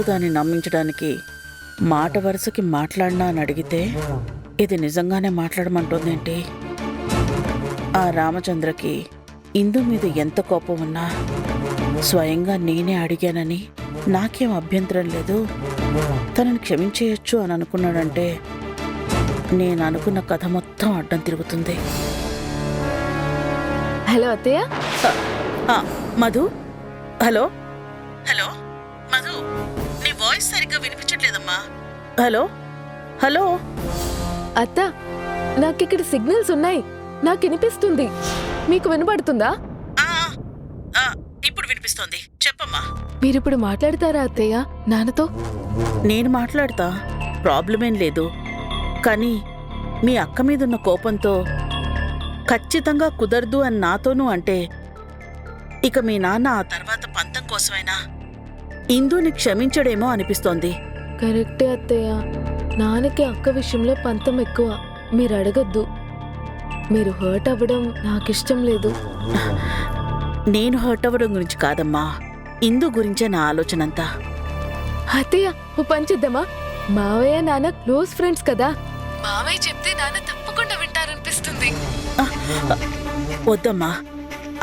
దాన్ని నమ్మించడానికి మాట వరుసకి మాట్లాడినా అని అడిగితే ఇది నిజంగానే మాట్లాడమంటుందేంటి? ఆ రామచంద్రకి ఇందు మీద ఎంత కోపం ఉన్నా స్వయంగా నేనే అడిగానని నాకేం అభ్యంతరం లేదు, తనని క్షమించేయచ్చు అని అనుకున్నాడంటే నేను అనుకున్న కథ మొత్తం అడ్డం తిరుగుతుంది. హలో అత్తయ్య. మధు, హలో హలో మధు, నీ వాయిస్ సరిగ్గా వినిపించట్లేదమ్మా. Hello hello. అత్త, నాకిక్కడ సిగ్నల్స్ ఉన్నాయి, నాకు వినిపిస్తుంది. మీకు వినపడుతుందా? ఇప్పుడు వినిపిస్తోంది, చెప్పమ్మా. మీరిప్పుడు మాట్లాడతారా అత్తయ్య నాన్నతో? నేను మాట్లాడతా, ప్రాబ్లమేం లేదు. కానీ మీ అక్క మీదున్న కోపంతో ఖచ్చితంగా కుదరదు అని నాతోనూ అంటే ఇక మీ నాన్న ఆ తర్వాత పంతం కోసమైనా ఇందుని క్షమించడేమో అనిపిస్తోంది. కరెక్టే అత్తయ్య, నాన్నకి అక్క విషయంలో పంతం ఎక్కువ. మీరు అడగద్దు, మీరు హర్ట్ అవ్వడం నాకిష్టం లేదు. నేను హర్ట్ అవ్వడం గురించి కాదమ్మా, ఇందు గురించే నా ఆలోచనంతా. అత్తయ్య, ఓ పని చేద్దామా? మావయ్య నాన్న క్లోజ్ ఫ్రెండ్స్ కదా, మావయ్య చెప్తే నాన్న తప్పకుండా వింటారనిపిస్తుంది. వద్దమ్మా,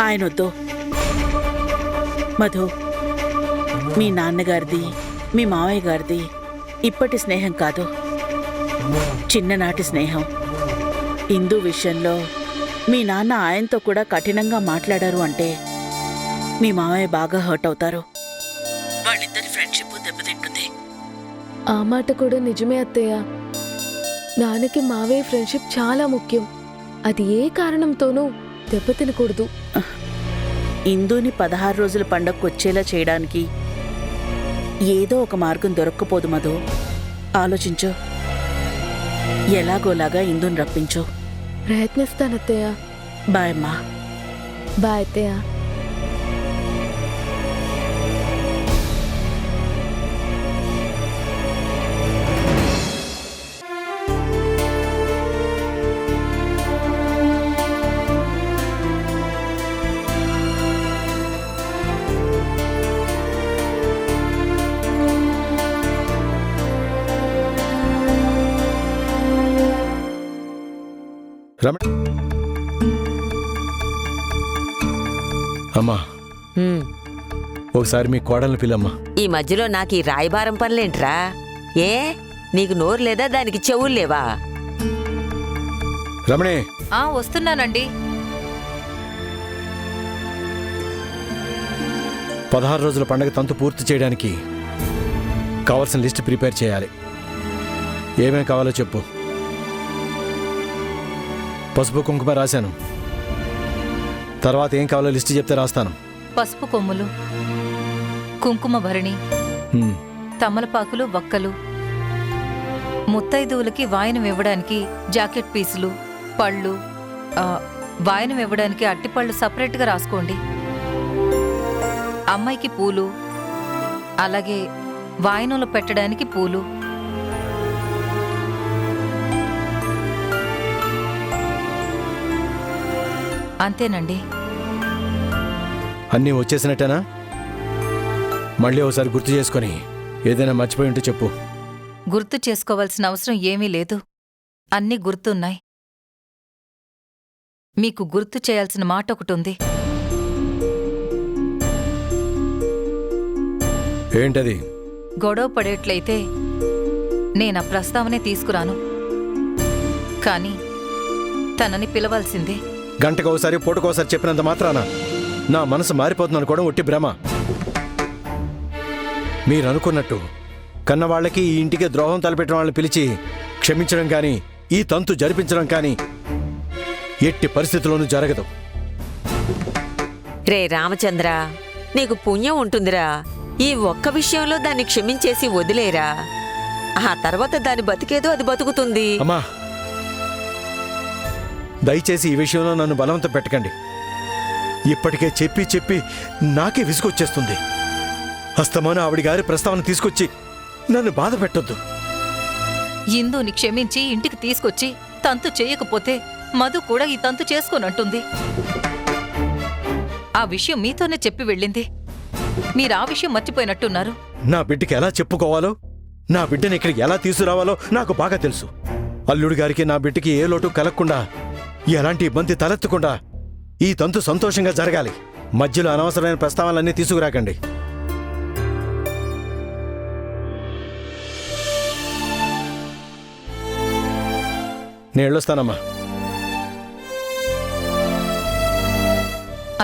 ఆయనొద్దు. మధు, మీ నాన్నగారిది మీ మావయ్య గారిది ఇప్పటి స్నేహం కాదు, చిన్ననాటి స్నేహం. ఇందు విషయంలో మీ నాన్న ఆయనతో కూడా కఠినంగా మాట్లాడారు అంటే మీ మావయ్య బాగా హర్ట్ అవుతారు. వాళ్ళిద్దరి ఫ్రెండ్షిప్ దెబ్బతింటుంది. ఆ మాట కూడా నిజమే అత్తయ్య. నాన్నకి మావయ్య ఫ్రెండ్షిప్ చాలా ముఖ్యం, అది ఏ కారణంతోనూ దెబ్బతినకూడదు. ఇందుని 16 రోజుల పండగకు వచ్చేలా చేయడానికి ఏదో ఒక మార్గం దొరక్కపోదు మధు. ఆలోచించు, ఎలాగోలాగా ఇందుని రప్పించు. ప్రయత్నిస్తానత్తయ్య. బాయ్ అమ్మా. బాయ్ అత్తయ్య. అమ్మా, ఒకసారి మీ కోడల్ని పిల్లమ్మా. ఈ మధ్యలో నాకు ఈ రాయబారం పనులేంట్రా? ఏ నీకు నోరు లేదా, దానికి చెవులు లేవా? రమణే. వస్తున్నానండి. 16 రోజుల పండగ తంతు పూర్తి చేయడానికి కావాల్సిన లిస్ట్ ప్రిపేర్ చేయాలి. ఏమేం కావాలో చెప్పు. పసుపు కుంకుమ రాశాను, తర్వాత ఏం కావాలో లిస్ట్ చెప్తే రాస్తాను. పసుపు కొమ్ములు, కుంకుమ భరణి, తమలపాకులు, వక్కలు, ముత్తైదువులకి వాయనం ఇవ్వడానికి జాకెట్ పీసులు, పళ్ళు, వాయనం ఇవ్వడానికి అట్టిపళ్ళు సపరేట్గా రాసుకోండి. అమ్మాయికి పూలు, అలాగే వాయనంలో పెట్టడానికి పూలు. అంతేనండి. అన్నీ వచ్చేసినట్టేనా? మళ్ళీ ఒకసారి గుర్తు చేసుకొని ఏదైనా మర్చిపోయి ఉంటే చెప్పు. గుర్తు చేసుకోవాల్సిన అవసరం ఏమీ లేదు, అన్నీ గుర్తున్నాయి. మీకు గుర్తు చేయాల్సిన మాట ఒకటుంది. ఏంటది? గొడవ పడేట్లయితే నేనా ప్రస్తావనే తీసుకురాను, కానీ తనని పిలవాల్సిందే. గంటకు ఒకసారి పూటకోసారి చెప్పినంత మాత్రాన నా మనసు మారిపోతుందని కూడా ఒట్టి భ్రమ. మీరనుకున్నట్టు కన్నవాళ్లకి ఈ ఇంటికి ద్రోహం తలపెట్టిన వాళ్ళని పిలిచి క్షమించడం కానీ ఈ తంతు జరిపించడం కానీ ఎట్టి పరిస్థితుల్లోనూ జరగదు. రే రామచంద్ర, నీకు పుణ్యం ఉంటుందిరా. ఈ ఒక్క విషయంలో దాన్ని క్షమించేసి వదిలేరా, ఆ తర్వాత దాని బతికేదో అది బతుకుతుంది. అమ్మా, దయచేసి ఈ విషయంలో నన్ను బలవంతం పెట్టకండి. ఇప్పటికే చెప్పి చెప్పి నాకే విసుగొచ్చేస్తుంది. అస్తమాను ఆవిడ గారి ప్రస్తావన తీసుకొచ్చి నన్ను బాధ పెట్టొద్దు. ఇందుని క్షమించి ఇంటికి తీసుకొచ్చి తంతు చేయకపోతే మధు కూడా ఈ తంతు చేసుకోనంటుంది. ఆ విషయం మీతోనే చెప్పి వెళ్ళింది. మీరా విషయం మర్చిపోయినట్టున్నారు. నా బిడ్డకి ఎలా చెప్పుకోవాలో, నా బిడ్డని ఇక్కడికి ఎలా తీసుకురావాలో నాకు బాగా తెలుసు. అల్లుడి గారికి నా బిడ్డకి ఏ లోటు కలగకుండా, ఎలాంటి ఇబ్బంది తలెత్తకుండా ఈ తంతు సంతోషంగా జరగాలి. మధ్యలో అనవసరమైన ప్రస్తావనలన్నీ తీసుకురాకండి. నేను వెళ్ళొస్తానమ్మా.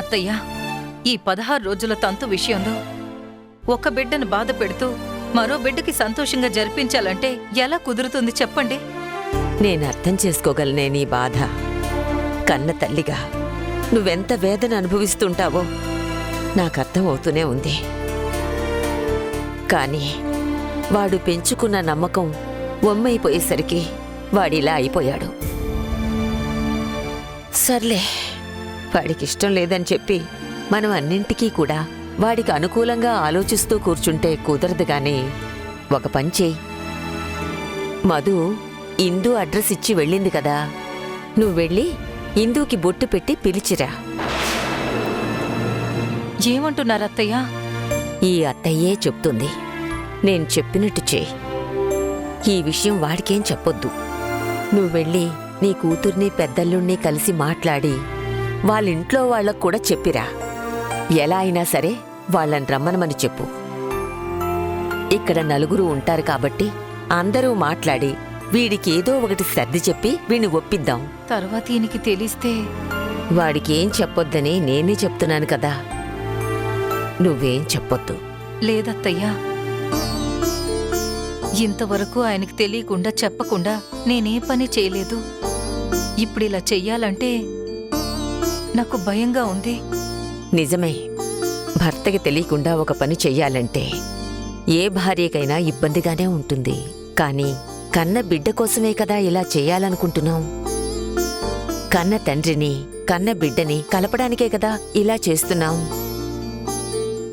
అత్తయ్య, ఈ 16 రోజుల తంతు విషయంలో ఒక బిడ్డను బాధ పెడుతూ మరో బిడ్డకి సంతోషంగా జరిపించాలంటే ఎలా కుదురుతుంది చెప్పండి? నేను అర్థం చేసుకోగలనే నీ బాధ. కన్న తల్లిగా నువ్వెంత వేదన అనుభవిస్తుంటావో నాకు అర్థం అవుతూనే ఉంది. కానీ వాడు పెంచుకున్న నమ్మకం వమ్మైపోయేసరికి వాడిలా అయిపోయాడు. సర్లే, వాడికిష్టం లేదని చెప్పి మనం అన్నింటికీ కూడా వాడికి అనుకూలంగా ఆలోచిస్తూ కూర్చుంటే కుదరదు. గాని ఒక పని చెయ్యి. మధు ఇందు అడ్రస్ ఇచ్చి వెళ్ళింది కదా, నువ్వు వెళ్ళి ఇందుకి బొట్టు పెట్టి పిలిచిరా. ఏమంటున్నారు అత్తయ్య? ఈ అత్తయ్యే చెప్తుంది. నేను చెప్పినట్టు చేయి. ఈ విషయం వాడికేం చెప్పొద్దు. నువ్వు వెళ్ళి నీ కూతుర్ని పెద్దల్లుణ్ణి కలిసి మాట్లాడి వాళ్ళింట్లో వాళ్ళకు కూడా చెప్పిరా. ఎలా అయినా సరే వాళ్ళని రమ్మనమని చెప్పు. ఇక్కడ నలుగురు ఉంటారు కాబట్టి అందరూ మాట్లాడి వీడికి ఏదో ఒకటి సర్ది చెప్పి వీణ్ణి ఒప్పిద్దాం. తర్వాత ఈయనకి తెలిస్తే? వాడికి ఏం చెప్పొద్దని నేనే చెప్తున్నాను కదా, నువ్వేం చెప్పొద్దు. లేదత్తయ్యా, ఇంతవరకు ఆయనకి తెలియకుండా చెప్పకుండా నేనే పని చేయలేదు. ఇప్పుడిలా చెయ్యాలంటే నాకు భయంగా ఉంది. నిజమే, భర్తకి తెలియకుండా ఒక పని చెయ్యాలంటే ఏ భార్యకైనా ఇబ్బందిగానే ఉంటుంది. కానీ కన్న బిడ్డ కోసమే కదా ఇలా చెయ్యాలనుకుంటున్నాం. కన్న తండ్రిని కన్న బిడ్డని కలపడానికే కదా ఇలా చేస్తున్నాం.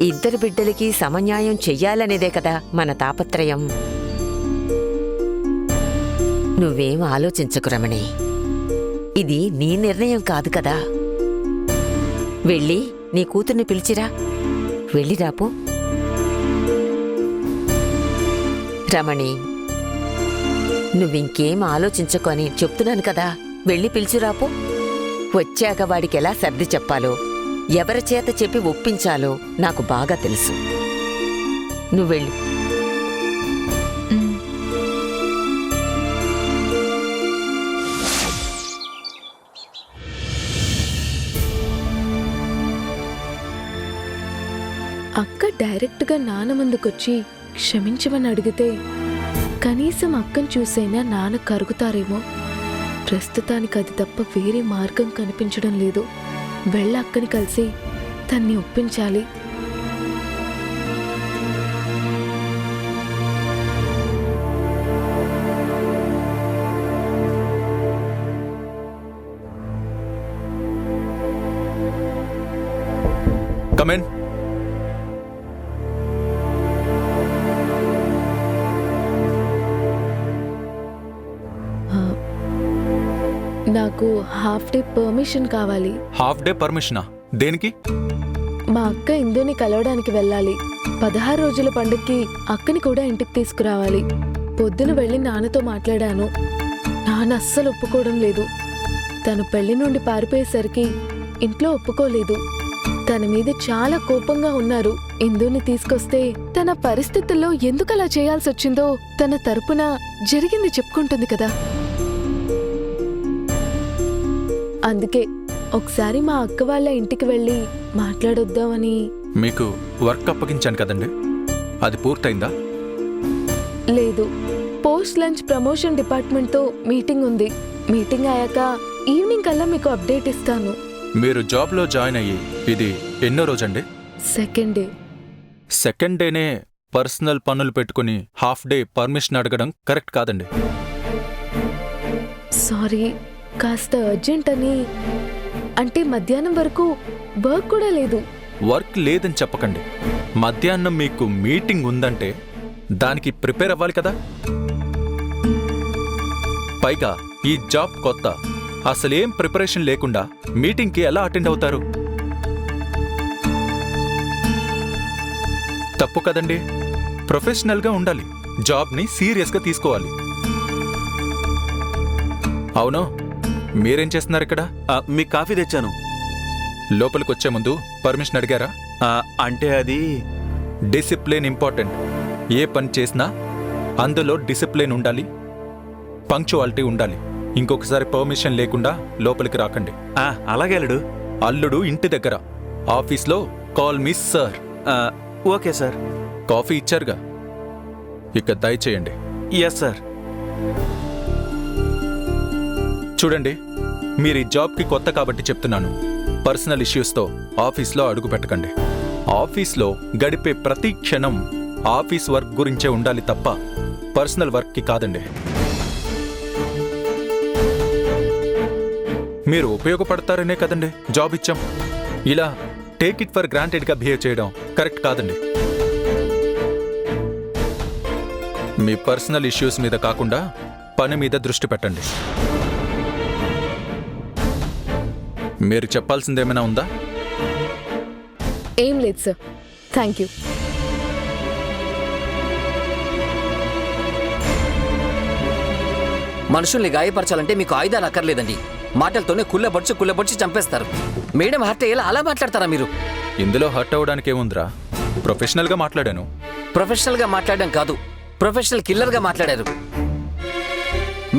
ఇద్దరు బిడ్డలకి సమన్యాయం చెయ్యాలనేదే కదా మన తాపత్రయం. నువ్వేం ఆలోచించకు రమణి, ఇది నీ నిర్ణయం కాదు కదా. వెళ్ళి నీ కూతుర్ని పిలిచిరా. వెళ్ళిరాపో. రమణి, నువ్వింకేం ఆలోచించకు అని చెప్తున్నాను కదా, వెళ్ళి పిలిచిరాపో. వచ్చాక వాడికి ఎలా సర్ది చెప్పాలో, ఎవరి చేత చెప్పి ఒప్పించాలో నాకు బాగా తెలుసు. నువ్వెళ్ళు. అక్క డైరెక్ట్గా నాన్న ముందుకొచ్చి క్షమించమని అడిగితే కనీసం అక్కను చూసైనా నాన్న కరుగుతారేమో. ప్రస్తుతానికి అది తప్ప వేరే మార్గం కనిపించడం లేదు. వెళ్ళ అక్కని కలిసి తన్ని ఒప్పించాలి. Come in. నాకు హాఫ్ డే పర్మిషన్ కావాలి. హాఫ్ డే పర్మిషనా? దేనికి? మా అక్క ఇందుని కలవడానికి వెళ్ళాలి. 16 రోజుల పండుగకి అక్కని కూడా ఇంటికి తీసుకురావాలి. పొద్దున వెళ్ళి నాన్నతో మాట్లాడాను. నాన్న అస్సలు ఒప్పుకోవడం లేదు. తను పెళ్లి నుండి పారిపోయేసరికి ఇంట్లో ఒప్పుకోలేదు. తన మీద చాలా కోపంగా ఉన్నారు. ఇందుని తీసుకొస్తే తన పరిస్థితుల్లో ఎందుకలా చేయాల్సి వచ్చిందో తన తరపున జరిగింది చెప్పుకుంటుంది కదా. అందుకే ఒకసారి మా అక్క వాళ్ళ ఇంటికి వెళ్ళి మాట్లాడొద్దామని. మీకు వర్క్ అప్పగించాను కదండి, అది పూర్తయిందా? లేదు, పోస్ట్ లంచ్ ప్రమోషన్ డిపార్ట్మెంట్తో మీటింగ్ ఉంది. మీటింగ్ అయ్యాక ఈవినింగ్ కల్లా మీకు అప్డేట్ ఇస్తాను. మీరు జాబ్లో జాయిన్ అయ్యి ఇది ఎన్నో రోజండి? Second day. సెకండ్ డేనే పర్సనల్ పనులు పెట్టుకుని హాఫ్ డే పర్మిషన్ అడగడం కరెక్ట్ కాదండి. సారీ, కాస్త అర్జెంట్ అని. అంటే మధ్యాహ్నం వరకు వర్క్ కూడా లేదు. వర్క్ లేదని చెప్పకండి. మధ్యాహ్నం మీకు మీటింగ్ ఉందంటే దానికి ప్రిపేర్ అవ్వాలి కదా. పైగా ఈ జాబ్ కొత్త, అసలేం ప్రిపరేషన్ లేకుండా మీటింగ్కి ఎలా అటెండ్ అవుతారు? తప్పు కదండి. ప్రొఫెషనల్గా ఉండాలి, జాబ్ని సీరియస్గా తీసుకోవాలి. అవును, మీరేం చేస్తున్నారు ఇక్కడ? మీకు కాఫీ తెచ్చాను. లోపలికి వచ్చే ముందు పర్మిషన్ అడిగారా? అంటే అది డిసిప్లిన్ ఇంపార్టెంట్. ఏ పని చేసినా అందులో డిసిప్లిన్ ఉండాలి, పంక్చువాలిటీ ఉండాలి. ఇంకొకసారి పర్మిషన్ లేకుండా లోపలికి రాకండి. అలాగే అల్లుడు. అల్లుడు ఇంటి దగ్గర, ఆఫీస్లో call me sir. Okay sir. Coffee ఇచ్చారుగా, ఇక దయచేయండి. Yes sir. చూడండి, మీరు ఈ జాబ్కి కొత్త కాబట్టి చెప్తున్నాను. పర్సనల్ ఇష్యూస్తో ఆఫీస్లో అడుగు పెట్టకండి. ఆఫీస్లో గడిపే ప్రతి క్షణం ఆఫీస్ వర్క్ గురించే ఉండాలి తప్ప పర్సనల్ వర్క్కి కాదండి. మీరు ఉపయోగపడతారనే కదండి జాబ్ ఇచ్చాం. ఇలా టేక్ ఇట్ ఫర్ గ్రాంటెడ్గా బిహేవ్ చేయడం కరెక్ట్ కాదండి. మీ పర్సనల్ ఇష్యూస్ మీద కాకుండా పని మీద దృష్టి పెట్టండి. మీరు చెప్పాల్సిందేమైనా ఉందా? ఏం లేదు సార్, థ్యాంక్ యూ. మనుషుల్ని గాయపరచాలంటే మీకు ఆయుధాలు అక్కర్లేదండి. మాటలతోనే కుళ్ళబొడిచి చంపేస్తారు. మేడం హర్ట్ అయ్యేలా అలా మాట్లాడతారా మీరు? ఇందులో హర్ట్ అవ్వడానికి ఏముందిరా? ప్రొఫెషనల్గా మాట్లాడాను. ప్రొఫెషనల్గా మాట్లాడడం కాదు, ప్రొఫెషనల్ కిల్లర్గా మాట్లాడారు.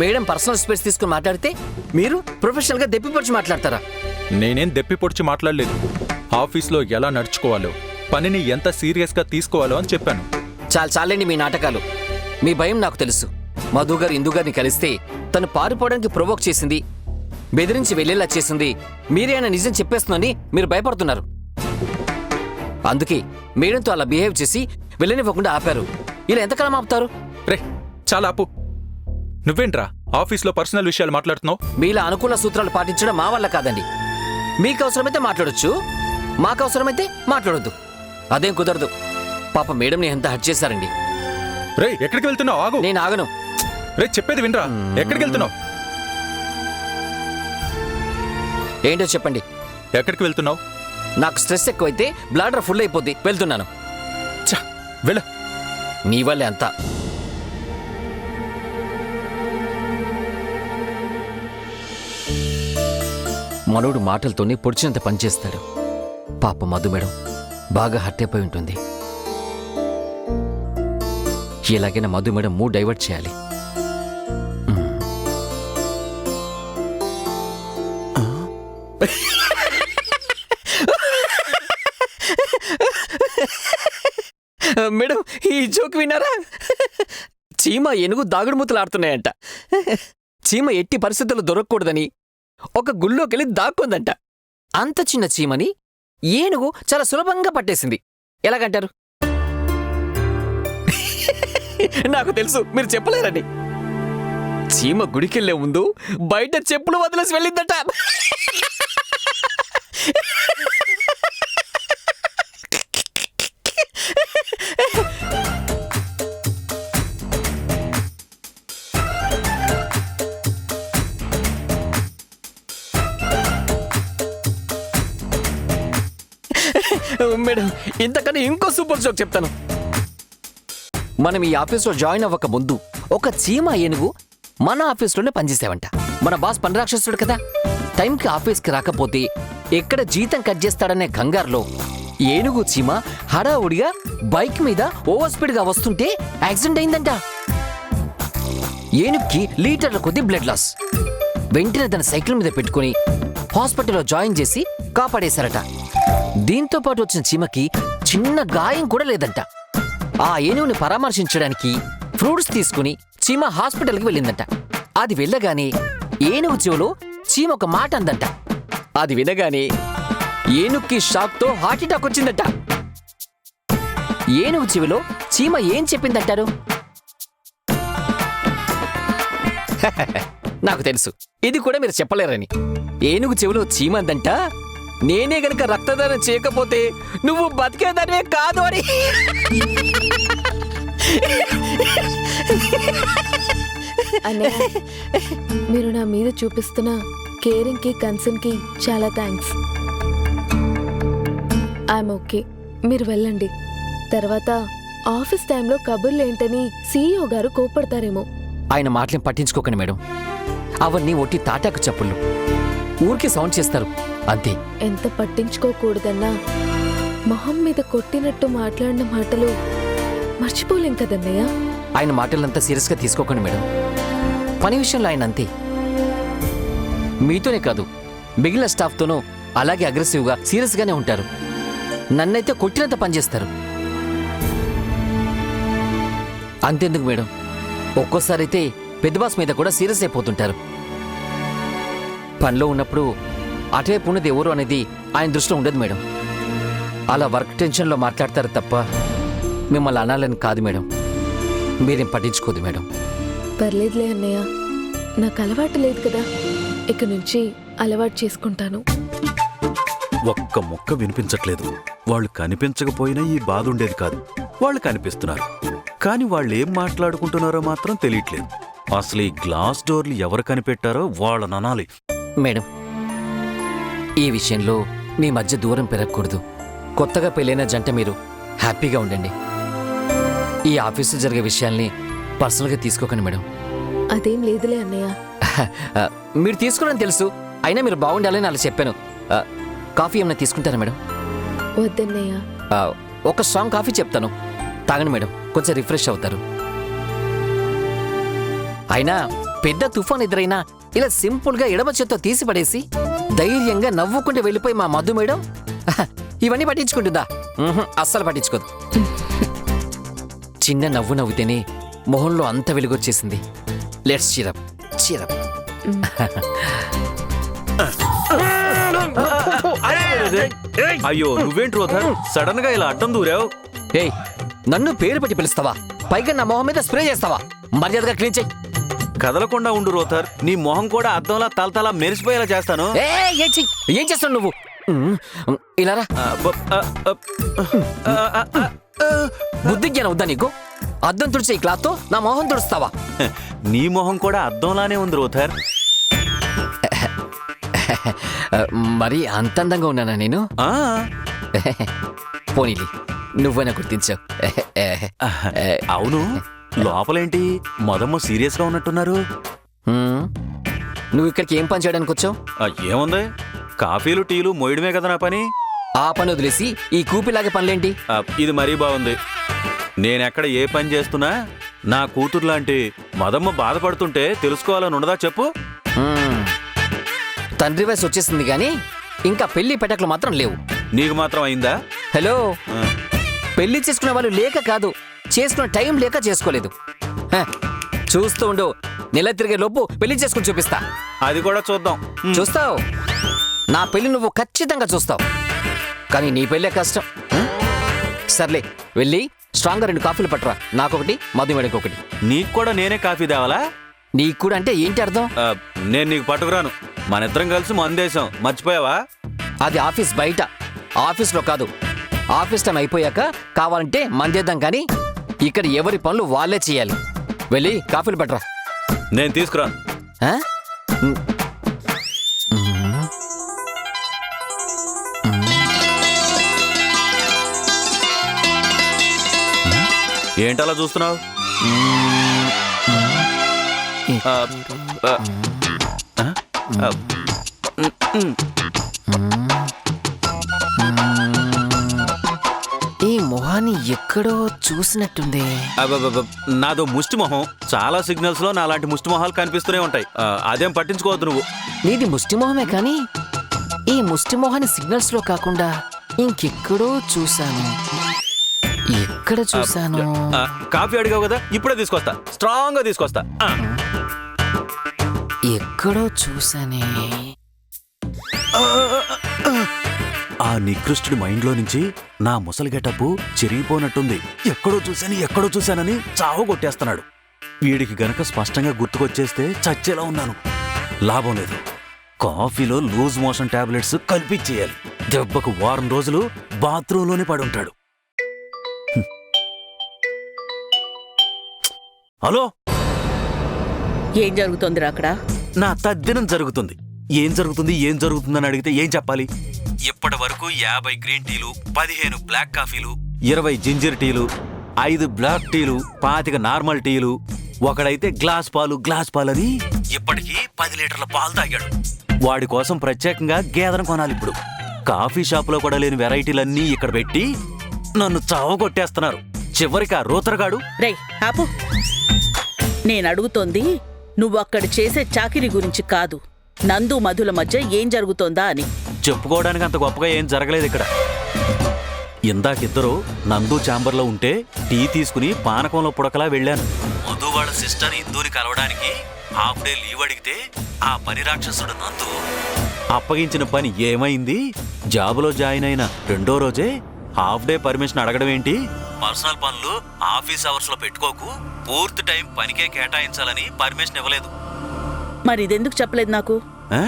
మేడం పర్సనల్ స్పేస్ తీసుకుని మాట్లాడితే మీరు ప్రొఫెషనల్గా దెప్పిపొడిచి మాట్లాడతారా? నేనేం దెప్పి పొడిచి మాట్లాడలేదు. ఆఫీస్లో ఎలా నడుచుకోవాలో, పనిని ఎంత సీరియస్గా తీసుకోవాలో అని చెప్పాను. చాలండి మీ నాటకాలు. మీ భయం నాకు తెలుసు. మధు గారు ఇందు గారిని కలిస్తే తను పారిపోవడానికి ప్రొవోక్ చేసింది, బెదిరించి వెళ్ళేలా చేసింది మీరే అన్న నిజం చెప్పేస్తుందని మీరు భయపడుతున్నారు. అందుకే మేడంతో అలా బిహేవ్ చేసి వెళ్ళనివ్వకుండా ఆపారు. ఇలా ఎంతకాలం ఆపుతారు? రే, చాలా ఆపు. నువ్వేంట్రా ఆఫీస్లో పర్సనల్ విషయాలు మాట్లాడుతున్నావు? మీలా అనుకూల సూత్రాలు పాటించడం మా వల్ల కాదండి. మీకు అవసరమైతే మాట్లాడొచ్చు, మాకు అవసరమైతే మాట్లాడొద్దు. అదేం కుదరదు. పాప మేడంని ఎంత హర్ట్ చేశారండి. రే, ఎక్కడికి వెళ్తున్నావు? ఆగు. నేను ఆగను. రే, చెప్పేది వినరా. ఎక్కడికి వెళ్తున్నావు? ఏంటో చెప్పండి. ఎక్కడికి వెళ్తున్నావు? నాకు స్ట్రెస్ ఎక్కువైతే బ్లాడర్ ఫుల్ అయిపోద్ది, వెళ్తున్నాను. వెళ్ళ. నీ వల్లే అంతా. మనోడు మాటలతోనే పొడిచినంత పనిచేస్తాడు. పాప మధు మేడం బాగా హర్ట్ అయిపోయి ఉంటుంది. ఎలాగైనా మధు మేడం మూడ్ డైవర్ట్ చేయాలి. మేడం, ఈ జోక్ విన్నారా? చీమ ఏనుగు దాగుడుమూతలు ఆడుతున్నాయంట. చీమ ఎట్టి పరిస్థితుల్లో దొరకకూడదని ఒక గుళ్ళోకెళ్ళి దాక్కుందంట. అంత చిన్న చీమని ఏనుగు చాలా సులభంగా పట్టేసింది. ఎలాగంటారు? నాకు తెలుసు మీరు చెప్పలేరండి. చీమ గుడికెళ్లే ముందు బయట చెప్పులు వదిలేసి వెళ్ళిందట. మేడం, ఇంతకన్నా ఇంకో సూపర్ జోక్ చెప్తాను. మనం ఈ ఆఫీస్లో జాయిన్ అవ్వక ముందు ఒక చీమ ఏనుగు మన ఆఫీస్లోనే పనిచేసావంట. మన బాస్ పని రాక్షసుడు కదా. టైంకి ఆఫీస్కి రాకపోతే ఎక్కడ జీతం కట్ చేస్తాడనే కంగారులో ఏనుగు చీమ హడావుడిగా బైక్ మీద ఓవర్ స్పీడ్గా వస్తుంటే యాక్సిడెంట్ అయిందంట. ఏనుగుకి లీటర్ల కొద్ది బ్లడ్ లాస్. వెంటనే తన సైకిల్ మీద పెట్టుకుని హాస్పిటల్లో జాయిన్ చేసి కాపాడేశారట. దీంతో పాటు వచ్చిన చీమకి చిన్న గాయం కూడా లేదంట. ఆ ఏనుగుని పరామర్శించడానికి ఫ్రూట్స్ తీసుకుని చీమ హాస్పిటల్కి వెళ్ళిందంట. అది వెళ్ళగానే ఏనుగు చెవిలో చీమ ఒక మాట అందంట. అది వినగానే ఏనుగుకి షాక్తో హార్ట్అటాక్ వచ్చిందట. ఏనుగు చెవిలో చీమ ఏం చెప్పిందంటారు? నాకు తెలుసు, ఇది కూడా మీరు చెప్పలేరని. ఏనుగు చెవిలో చీమ అందంట, నేనే గనక రక్తదానం చేయకపోతే నువ్వు బతికేదానివే కాదు అని. అన్నయ్య, మీరు నా మీద చూపిస్తున్న కేరింగ్ కి కన్సర్న్ కి చాలా థ్యాంక్స్. ఐఎమ్ ఓకే, మీరు వెళ్ళండి. తర్వాత ఆఫీస్ టైంలో కబుర్లేంటని సీఈఓ గారు కోప్పడతారేమో. ఆయన మాటలేం పట్టించుకోకండి మేడం. అవన్నీ ఒట్టి తాటాకు చప్పుళ్ళు, ఊరికే సౌండ్ చేస్తారు అంతే. ఎంత పట్టించుకోకూడదన్నా మొహం మీద కొట్టినట్టు మాట్లాడిన మాటలు మర్చిపోలేం కదన్నయ్య. ఆయన మాటలంతా సీరియస్గా తీసుకోకండి మేడం. పని విషయంలో ఆయన అంతే. మీతోనే కాదు, మిగిలిన స్టాఫ్తోనూ అలాగే అగ్రెసివ్గా సీరియస్గానే ఉంటారు. నన్నైతే కొట్టినంత పనిచేస్తారు. అంతెందుకు మేడం, ఒక్కోసారి అయితే పెద్ద బాస్ మీద కూడా సీరియస్ అయిపోతుంటారు. పనిలో ఉన్నప్పుడు అటువైపు ఉన్నది ఎవరు అనేది ఆయన దృష్టిలో ఉండదు మేడం. అలా వర్క్ టెన్షన్లో మాట్లాడతారు తప్ప మిమ్మల్ని అనాలని కాదు మేడం. మీరేం పట్టించుకోదు మేడం. పర్లేదులే అన్నయ్య, నాకు అలవాటు లేదు కదా, ఇక నుంచి అలవాటు చేసుకుంటాను. ఒక్క ముక్క వినిపించట్లేదు. వాళ్ళు కనిపించకపోయినా ఈ బాధ ఉండేది కాదు. వాళ్ళు కనిపిస్తున్నారు, కానీ వాళ్ళు ఏం మాట్లాడుకుంటున్నారో మాత్రం తెలియట్లేదు. అసలు ఈ గ్లాస్ డోర్లు ఎవరు కనిపెట్టారో వాళ్ళని అనాలి. మేడం, ఈ విషయంలో మీ మధ్య దూరం పెరగకూడదు. కొత్తగా పెళ్ళైన జంట మీరు హ్యాపీగా ఉండండి. ఈ ఆఫీసులో జరిగే విషయాల్ని పర్సనల్గా తీసుకోకండి మేడం. అదేం లేదులే అన్నయ్య. మీరు తీసుకోవడం తెలుసు, అయినా మీరు బాగుండాలని అలా చెప్పాను. కాఫీ ఏమైనా తీసుకుంటారా మేడం? వద్దన్నయ్య. ఒక స్ట్రాంగ్ కాఫీ చెప్తాను, తాగండి మేడం, కొంచెం రిఫ్రెష్ అవుతారు. అయినా పెద్ద తుఫాన్ ఎదురైనా ఇలా సింపుల్గా ఎడమ చేత్తో తీసి పడేసి ధైర్యంగా నవ్వుకుంటూ వెళ్ళిపోయి మా మధు మేడం ఇవన్నీ పట్టించుకుంటుందా? అస్సలు పట్టించుకోదు. చిన్న నవ్వు నవ్వుతేనే మొహంలో అంత వెలుగొచ్చేసింది. Let's cheer up cheer up. అయ్యో, నువ్వేంటి రోధర్ సడన్ గా ఇలా అడ్డం దూరావు? ఏయ్, నన్ను పేరు పెట్టి పిలుస్తావా? పైగా నా మొహం మీద స్ప్రే చేస్తావా? మర్యాదగా క్లీన్ చెయ్యి. కదలకుండా ఉండు రోధర్, నీ మొహం కూడా అద్దంలా తలతలా మెరిసిపోయేలా చేస్తాను. ఏం చేస్తావు నువ్వు? ఇలా రా. బుద్ధి జ్ఞానం వద్దా నీకు? అద్దం తుడిచే ఈ క్లాత్తో నా మొహం తుడుస్తావా? నీ మొహం కూడా అద్దంలానే ఉంది రోధర్. మరి అంత అందంగా ఉన్నానా నేను? ఆ పోనీలి, నువ్వైనా గుర్తించావు. అవును, లోపలేంటి మదమ్మ సీరియస్ గా ఉన్నట్టున్నారు? నువ్వు ఇక్కడికి ఏం పని చేయడానికి వచ్చావు? ఏముంది, కాఫీలు టీలు మోయడమే కదా నా పని. ఆ పని వదిలేసి ఈ కూపిలాగే పనులేంటి? ఇది మరీ బాగుంది. నేనెక్కడ ఏ పని చేస్తున్నా నా కూతురు లాంటి మదమ్మ బాధపడుతుంటే తెలుసుకోవాలని ఉండదా చెప్పు? తండ్రి వయసు వచ్చేసింది గాని ఇంకా పెళ్లి పెటకులు మాత్రం లేవు. నీకు మాత్రం అయిందా? హలో, పెళ్లి చేసుకునే వాళ్ళు లేక కాదు, చేసుకునే టైం లేక చేసుకోలేదు. చూస్తూ ఉండు, నెల తిరిగే లోపు పెళ్లి చేసుకుని చూపిస్తా. అది కూడా చూద్దాం. చూస్తావు, నా పెళ్లి నువ్వు ఖచ్చితంగా చూస్తావు. కానీ నీ పెళ్ళే కష్టం. సర్లే, వెళ్ళి స్ట్రాంగ్గా 2 కాఫీలు పట్టురా. నాకొకటి, మధు మేడకి ఒకటి. నీకు కూడా నేనే కాఫీ తేవాలా? నీకు కూడా అంటే ఏంటి అర్థం? నేను నీకు పట్టుకురాను. మన ఇద్దరం కలిసి మందేశం, మర్చిపోయావా? అది ఆఫీస్ బయట, ఆఫీస్లో కాదు. ఆఫీస్ టైం అయిపోయాక కావాలంటే మందేద్దాం, కానీ ఇక్కడ ఎవరి పనులు వాళ్ళే చేయాలి. వెళ్ళి కాఫీలు పట్టురా. నేను తీసుకురాను. ఏంటలా చూస్తున్నావు? ఈ మొహాన్ని ఎక్కడో చూసినట్టుంది. నాదో ముష్టి మొహం. చాలా సిగ్నల్స్ లో నాలాంటి ముష్టి మొహాలు కనిపిస్తూనే ఉంటాయి. అదేం పట్టించుకోవద్దు నువ్వు. నీది ముష్టి మొహమే, కానీ ఈ ముష్టి మొహాన్ని సిగ్నల్స్ లో కాకుండా ఇంకెక్కడో చూశాను. ఎక్కడ చూశాను? కాఫీ అడిగావు కదా, ఇప్పుడే తీసుకొస్తా. స్ట్రాంగ్ గా తీసుకొస్తా. ఎక్కడో చూశానే. ఆ నికృష్టుడి మైండ్లో నుంచి నా ముసలి గెటప్పు చెరిగిపోనట్టుంది. ఎక్కడో చూశానని చావు కొట్టేస్తున్నాడు. వీడికి గనక స్పష్టంగా గుర్తుకొచ్చేస్తే చచ్చేలా ఉన్నాను. లాభం లేదు. కాఫీలో లూజ్ మోషన్ టాబ్లెట్స్ కల్పించేయాలి. దెబ్బకు వారం రోజులు బాత్రూంలోనే పడుంటాడు. హలో, ఏం జరుగుతోందిరా అక్కడ? నా తద్దినం జరుగుతుంది. ఏం జరుగుతుందని అడిగితే ఏం చెప్పాలి? ఇప్పటి వరకు 50 గ్రీన్ టీలు, 15 బ్లాక్ కాఫీలు, 20 జింజర్ టీలు, 5 బ్లాక్ టీలు 25 నార్మల్ టీలు, ఒకడైతే గ్లాస్ పాలని ఇప్పటికీ 10 లీటర్ల పాలు తాగాడు. వాడి కోసం ప్రత్యేకంగా గేదెను కొనాలి ఇప్పుడు. కాఫీ షాపులో కూడా లేని వెరైటీలన్నీ ఇక్కడ పెట్టి నన్ను చావగొట్టేస్తున్నారు. చివరికి ఆ రూతరగాడు రేయ్ ఆపు. నేను అడుగుతోంది నువ్వు అక్కడ చేసే చాకిరీ గురించి కాదు, నందు మధుల మధ్య ఏం జరుగుతోందా అని. చెప్పుకోవడానికి అంత గొప్పగా ఏం జరగలేదు ఇక్కడ. ఇందాకిద్దరు నందు ఛాంబర్లో ఉంటే టీ తీసుకుని పానకంలో పుడకలా వెళ్ళాను. మధు వాళ్ళ సిస్టర్ ఇందూని కలవడానికి హాఫ్ డే లీవ్ అడిగితే ఆ పని రాక్షసుడు నందు అప్పగించిన పని ఏమైంది? జాబులో జాయిన్ అయిన 2వ రోజే హాఫ్ డే పర్మిషన్ అడగడం ఏంటి? పర్సనల్ పనులు ఆఫీస్ అవర్స్ లో పెట్టుకోకు, పూర్తి టైం పనికే కేటాయించాలని పర్మిషన్ ఇవ్వలేదు. మరి ఇదెందుకు చెప్పలేదు నాకు? ఆ?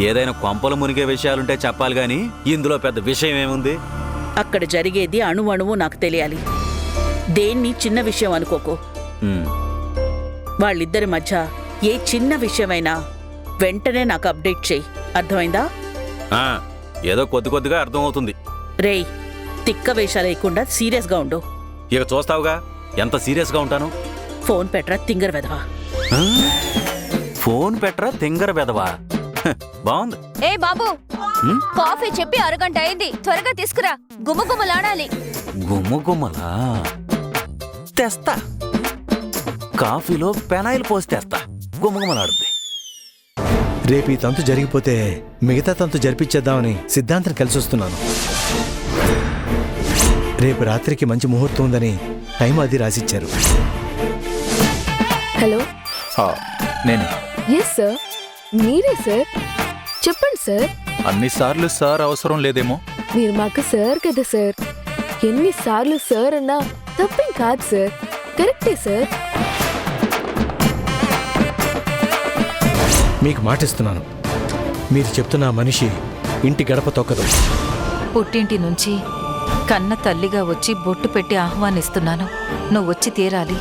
ఏదైనా కొంపలు మునిగే విషయాలుంటే చెప్పాలి గాని ఇందులో పెద్ద విషయం ఏముంది? అక్కడ జరిగేది అణువణువు నాకు తెలియాలి. దేన్ని చిన్న విషయం అనుకోకు. ఉమ్, వాళ్ళిద్దరి మధ్య ఏ చిన్న విషయమైనా వెంటనే నాకు అప్డేట్ చెయ్యి, అర్థమైందా? ఆ, ఏదో కొద్దిగా అర్థమవుతుంది. రేయ్, తిక్క వేషాలేయకుండా సీరియస్గా ఉండు. ఇక చూస్తావుగా ఎంత సీరియస్గా ఉంటాను. ఫోన్ పెట్టరా తింగర్ వెధవా. ఆ? ఫోన్ పెట్టరా తింగర బెదవా? హ, బాగుంది. ఏ బాబు, ఉమ్, కాఫీ చెప్పి అరగంట అయింది, త్వరగా తీసుకురా. గుమ్మగుమ్మలాడాలి. గుమ్మగుమ్మలా తెస్తా. కాఫీలో పెనాయిల్ పోసి తెస్తా, గుమ్మగుమ్మలాడుద్ది. రేపు ఈ తంతు జరిగిపోతే మిగతా తంతు జరిపించేద్దామని సిద్ధాంతం కలిసి వస్తున్నాను. రేపు రాత్రికి మంచి ముహూర్తం ఉందని టైం అది రాసిచ్చారు. హలో. నేను ఎస్ సార్, మీరే సార్. చెప్పండి సార్. అన్నిసార్లు సార్ అవసరం లేదేమో. మీరు మాకు సార్ కదా సార్. ఎన్నిసార్లు సార్ అన్నా తప్పేం కాదు సార్, కరెక్టే సార్. మీకు మాటిస్తున్నాను, మీరు చెప్తున్న ఆ మనిషి ఇంటి గడప తొక్కదు. పుట్టింటి నుంచి కన్న తల్లిగా వచ్చి బొట్టు పెట్టి ఆహ్వానిస్తున్నాను. నువ్వు వచ్చి తీరాలి.